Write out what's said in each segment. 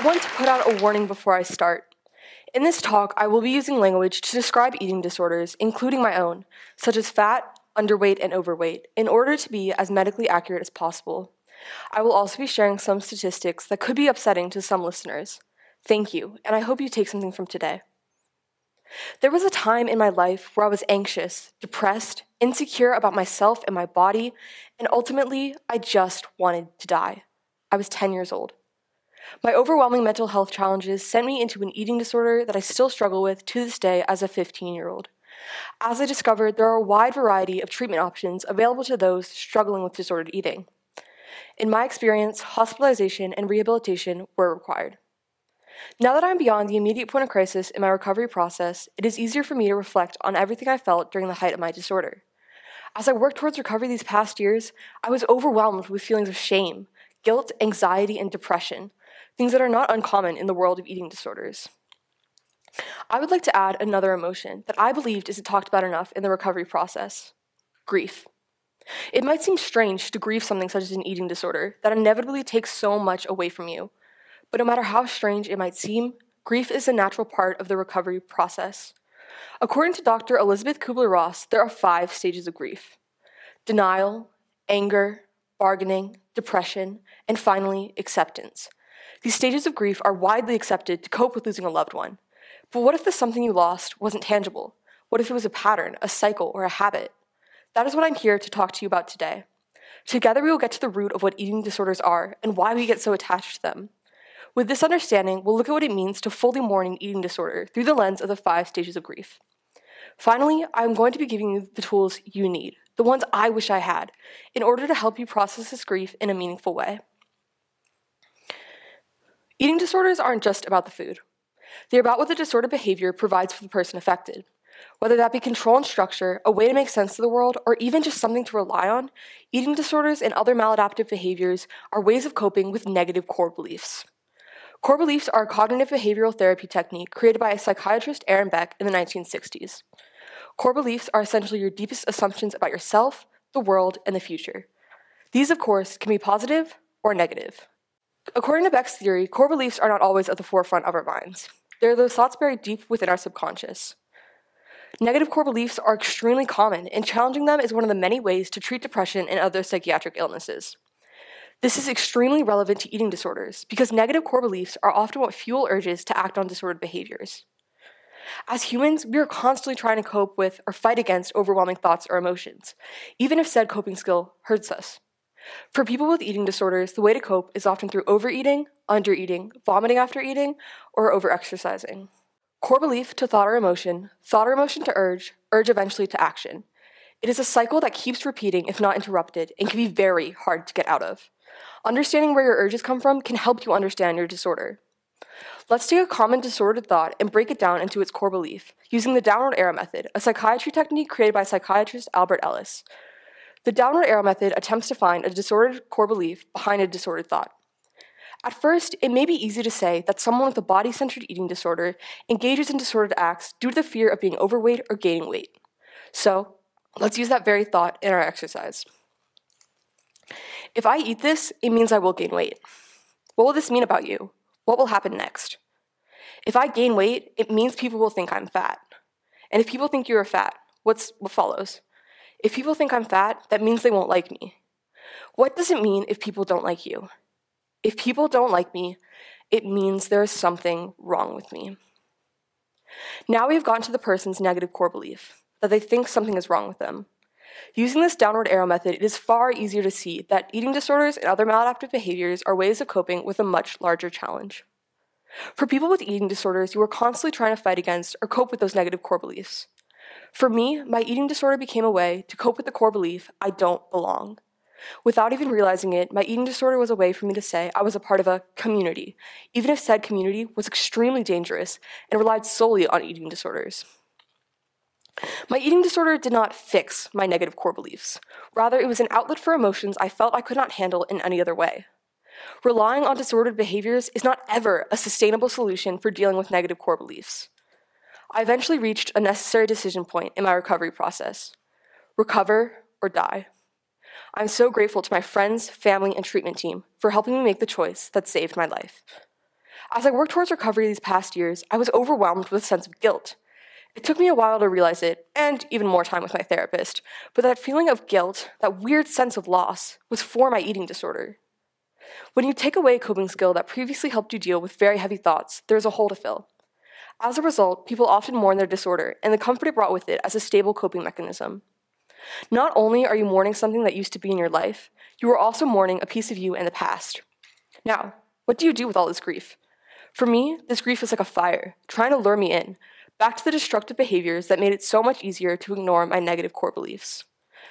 want to put out a warning before I start. In this talk, I will be using language to describe eating disorders, including my own, such as fat, underweight, and overweight, in order to be as medically accurate as possible. I will also be sharing some statistics that could be upsetting to some listeners. Thank you, and I hope you take something from today. There was a time in my life where I was anxious, depressed, insecure about myself and my body, and ultimately, I just wanted to die. I was 10 years old. My overwhelming mental health challenges sent me into an eating disorder that I still struggle with to this day as a 15-year-old. As I discovered, there are a wide variety of treatment options available to those struggling with disordered eating. In my experience, hospitalization and rehabilitation were required. Now that I'm beyond the immediate point of crisis in my recovery process, it is easier for me to reflect on everything I felt during the height of my disorder. As I worked towards recovery these past years, I was overwhelmed with feelings of shame, guilt, anxiety, and depression, things that are not uncommon in the world of eating disorders. I would like to add another emotion that I believed isn't talked about enough in the recovery process: grief. It might seem strange to grieve something such as an eating disorder that inevitably takes so much away from you. But no matter how strange it might seem, grief is a natural part of the recovery process. According to Dr. Elizabeth Kubler-Ross, there are 5 stages of grief: denial, anger, bargaining, depression, and finally, acceptance. These stages of grief are widely accepted to cope with losing a loved one. But what if the something you lost wasn't tangible? What if it was a pattern, a cycle, or a habit? That is what I'm here to talk to you about today. Together we will get to the root of what eating disorders are and why we get so attached to them. With this understanding, we'll look at what it means to fully mourn an eating disorder through the lens of the 5 stages of grief. Finally, I'm going to be giving you the tools you need, the ones I wish I had, in order to help you process this grief in a meaningful way. Eating disorders aren't just about the food. They're about what the disordered behavior provides for the person affected. Whether that be control and structure, a way to make sense of the world, or even just something to rely on, eating disorders and other maladaptive behaviors are ways of coping with negative core beliefs. Core beliefs are a cognitive behavioral therapy technique created by psychiatrist Aaron Beck in the 1960s. Core beliefs are essentially your deepest assumptions about yourself, the world, and the future. These, of course, can be positive or negative. According to Beck's theory, core beliefs are not always at the forefront of our minds. They're those thoughts buried deep within our subconscious. Negative core beliefs are extremely common, and challenging them is one of the many ways to treat depression and other psychiatric illnesses. This is extremely relevant to eating disorders because negative core beliefs are often what fuel urges to act on disordered behaviors. As humans, we are constantly trying to cope with or fight against overwhelming thoughts or emotions, even if said coping skill hurts us. For people with eating disorders, the way to cope is often through overeating, undereating, vomiting after eating, or overexercising. Core belief to thought or emotion to urge, urge eventually to action. It is a cycle that keeps repeating if not interrupted and can be very hard to get out of. Understanding where your urges come from can help you understand your disorder. Let's take a common disordered thought and break it down into its core belief, using the downward arrow method, a psychiatry technique created by psychiatrist Albert Ellis. The downward arrow method attempts to find a disordered core belief behind a disordered thought. At first, it may be easy to say that someone with a body-centered eating disorder engages in disordered acts due to the fear of being overweight or gaining weight. So, let's use that very thought in our exercise. If I eat this, it means I will gain weight. What will this mean about you? What will happen next? If I gain weight, it means people will think I'm fat. And if people think you're fat, what follows? If people think I'm fat, that means they won't like me. What does it mean if people don't like you? If people don't like me, it means there is something wrong with me. Now we've gotten to the person's negative core belief, that they think something is wrong with them. Using this downward arrow method, it is far easier to see that eating disorders and other maladaptive behaviors are ways of coping with a much larger challenge. For people with eating disorders, you are constantly trying to fight against or cope with those negative core beliefs. For me, my eating disorder became a way to cope with the core belief, I don't belong. Without even realizing it, my eating disorder was a way for me to say I was a part of a community, even if said community was extremely dangerous and relied solely on eating disorders. My eating disorder did not fix my negative core beliefs. Rather, it was an outlet for emotions I felt I could not handle in any other way. Relying on disordered behaviors is not ever a sustainable solution for dealing with negative core beliefs. I eventually reached a necessary decision point in my recovery process: recover or die. I'm so grateful to my friends, family, and treatment team for helping me make the choice that saved my life. As I worked towards recovery these past years, I was overwhelmed with a sense of guilt. It took me a while to realize it, and even more time with my therapist, but that feeling of guilt, that weird sense of loss, was for my eating disorder. When you take away a coping skill that previously helped you deal with very heavy thoughts, there is a hole to fill. As a result, people often mourn their disorder and the comfort it brought with it as a stable coping mechanism. Not only are you mourning something that used to be in your life, you are also mourning a piece of you in the past. Now, what do you do with all this grief? For me, this grief is like a fire, trying to lure me in, back to the destructive behaviors that made it so much easier to ignore my negative core beliefs.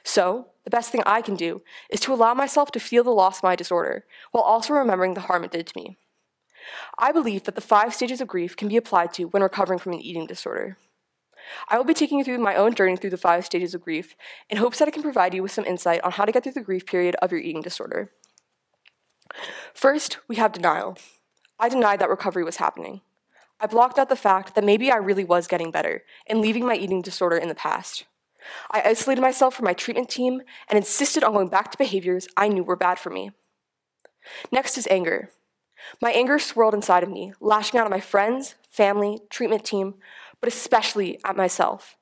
So, the best thing I can do is to allow myself to feel the loss of my disorder, while also remembering the harm it did to me. I believe that the 5 stages of grief can be applied to when recovering from an eating disorder. I will be taking you through my own journey through the 5 stages of grief in hopes that it can provide you with some insight on how to get through the grief period of your eating disorder. First, we have denial. I denied that recovery was happening. I blocked out the fact that maybe I really was getting better and leaving my eating disorder in the past. I isolated myself from my treatment team and insisted on going back to behaviors I knew were bad for me. Next is anger. My anger swirled inside of me, lashing out at my friends, family, treatment team, but especially at myself.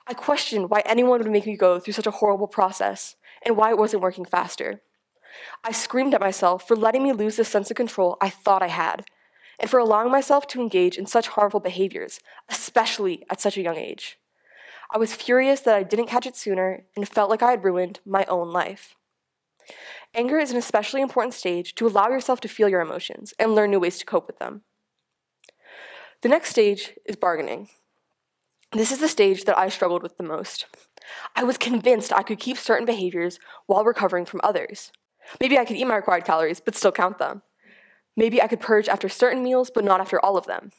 I questioned why anyone would make me go through such a horrible process and why it wasn't working faster. I screamed at myself for letting me lose the sense of control I thought I had, and for allowing myself to engage in such harmful behaviors, especially at such a young age. I was furious that I didn't catch it sooner and felt like I had ruined my own life. Anger is an especially important stage to allow yourself to feel your emotions and learn new ways to cope with them. The next stage is bargaining. This is the stage that I struggled with the most. I was convinced I could keep certain behaviors while recovering from others. Maybe I could eat my required calories, but still count them. Maybe I could purge after certain meals, but not after all of them.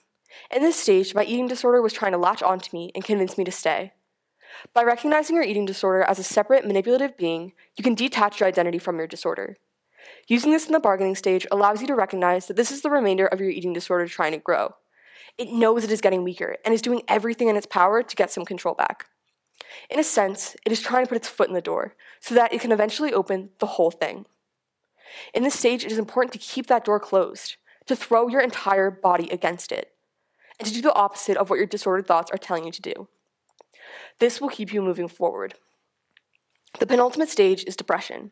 In this stage, my eating disorder was trying to latch onto me and convince me to stay. By recognizing your eating disorder as a separate, manipulative being, you can detach your identity from your disorder. Using this in the bargaining stage allows you to recognize that this is the remainder of your eating disorder trying to grow. It knows it is getting weaker and is doing everything in its power to get some control back. In a sense, it is trying to put its foot in the door so that it can eventually open the whole thing. In this stage, it is important to keep that door closed, to throw your entire body against it, and to do the opposite of what your disordered thoughts are telling you to do. This will keep you moving forward. The penultimate stage is depression.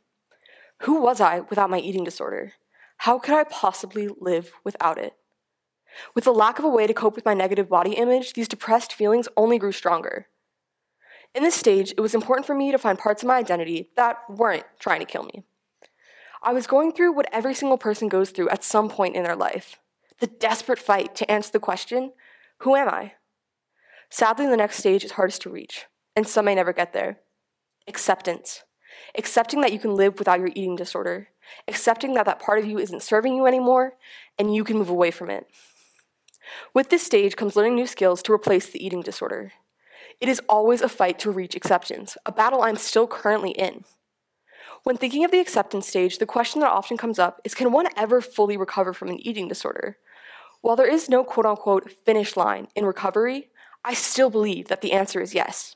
Who was I without my eating disorder? How could I possibly live without it? With the lack of a way to cope with my negative body image, these depressed feelings only grew stronger. In this stage, it was important for me to find parts of my identity that weren't trying to kill me. I was going through what every single person goes through at some point in their life, the desperate fight to answer the question, who am I? Sadly, the next stage is hardest to reach, and some may never get there. Acceptance. Accepting that you can live without your eating disorder, accepting that that part of you isn't serving you anymore, and you can move away from it. With this stage comes learning new skills to replace the eating disorder. It is always a fight to reach acceptance, a battle I'm still currently in. When thinking of the acceptance stage, the question that often comes up is, can one ever fully recover from an eating disorder? While there is no quote-unquote finish line in recovery, I still believe that the answer is yes.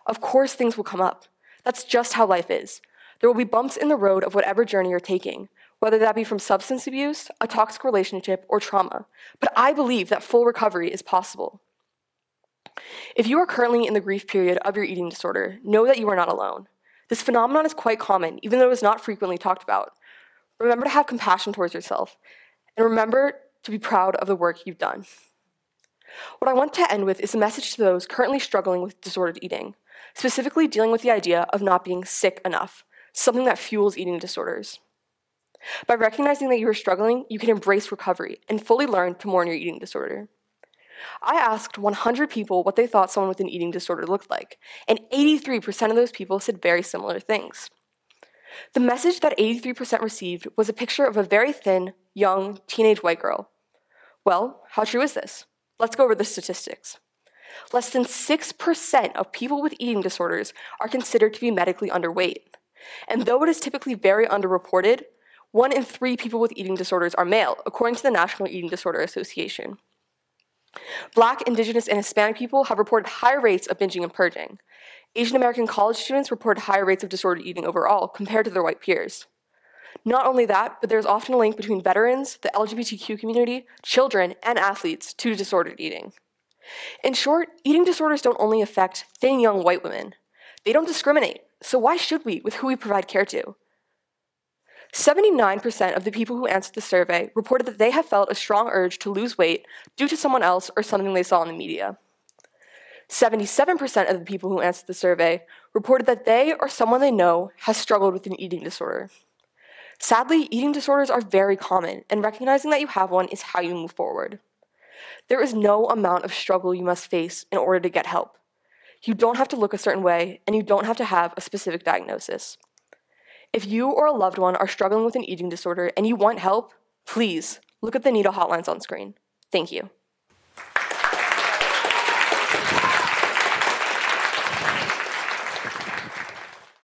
Of course things will come up. That's just how life is. There will be bumps in the road of whatever journey you're taking, whether that be from substance abuse, a toxic relationship, or trauma. But I believe that full recovery is possible. If you are currently in the grief period of your eating disorder, know that you are not alone. This phenomenon is quite common, even though it is not frequently talked about. Remember to have compassion towards yourself, and remember to be proud of the work you've done. What I want to end with is a message to those currently struggling with disordered eating, specifically dealing with the idea of not being sick enough, something that fuels eating disorders. By recognizing that you are struggling, you can embrace recovery and fully learn to mourn your eating disorder. I asked 100 people what they thought someone with an eating disorder looked like, and 83% of those people said very similar things. The message that 83% received was a picture of a very thin, young, teenage white girl. Well, how true is this? Let's go over the statistics. Less than 6% of people with eating disorders are considered to be medically underweight. And though it is typically very underreported, 1 in 3 people with eating disorders are male, according to the National Eating Disorder Association. Black, Indigenous, and Hispanic people have reported higher rates of binging and purging. Asian American college students reported higher rates of disordered eating overall compared to their white peers. Not only that, but there's often a link between veterans, the LGBTQ community, children, and athletes to disordered eating. In short, eating disorders don't only affect thin young white women. They don't discriminate, so why should we with who we provide care to? 79% of the people who answered the survey reported that they have felt a strong urge to lose weight due to someone else or something they saw in the media. 77% of the people who answered the survey reported that they or someone they know has struggled with an eating disorder. Sadly, eating disorders are very common, and recognizing that you have one is how you move forward. There is no amount of struggle you must face in order to get help. You don't have to look a certain way, and you don't have to have a specific diagnosis. If you or a loved one are struggling with an eating disorder and you want help, please look at the NEDA hotlines on screen. Thank you.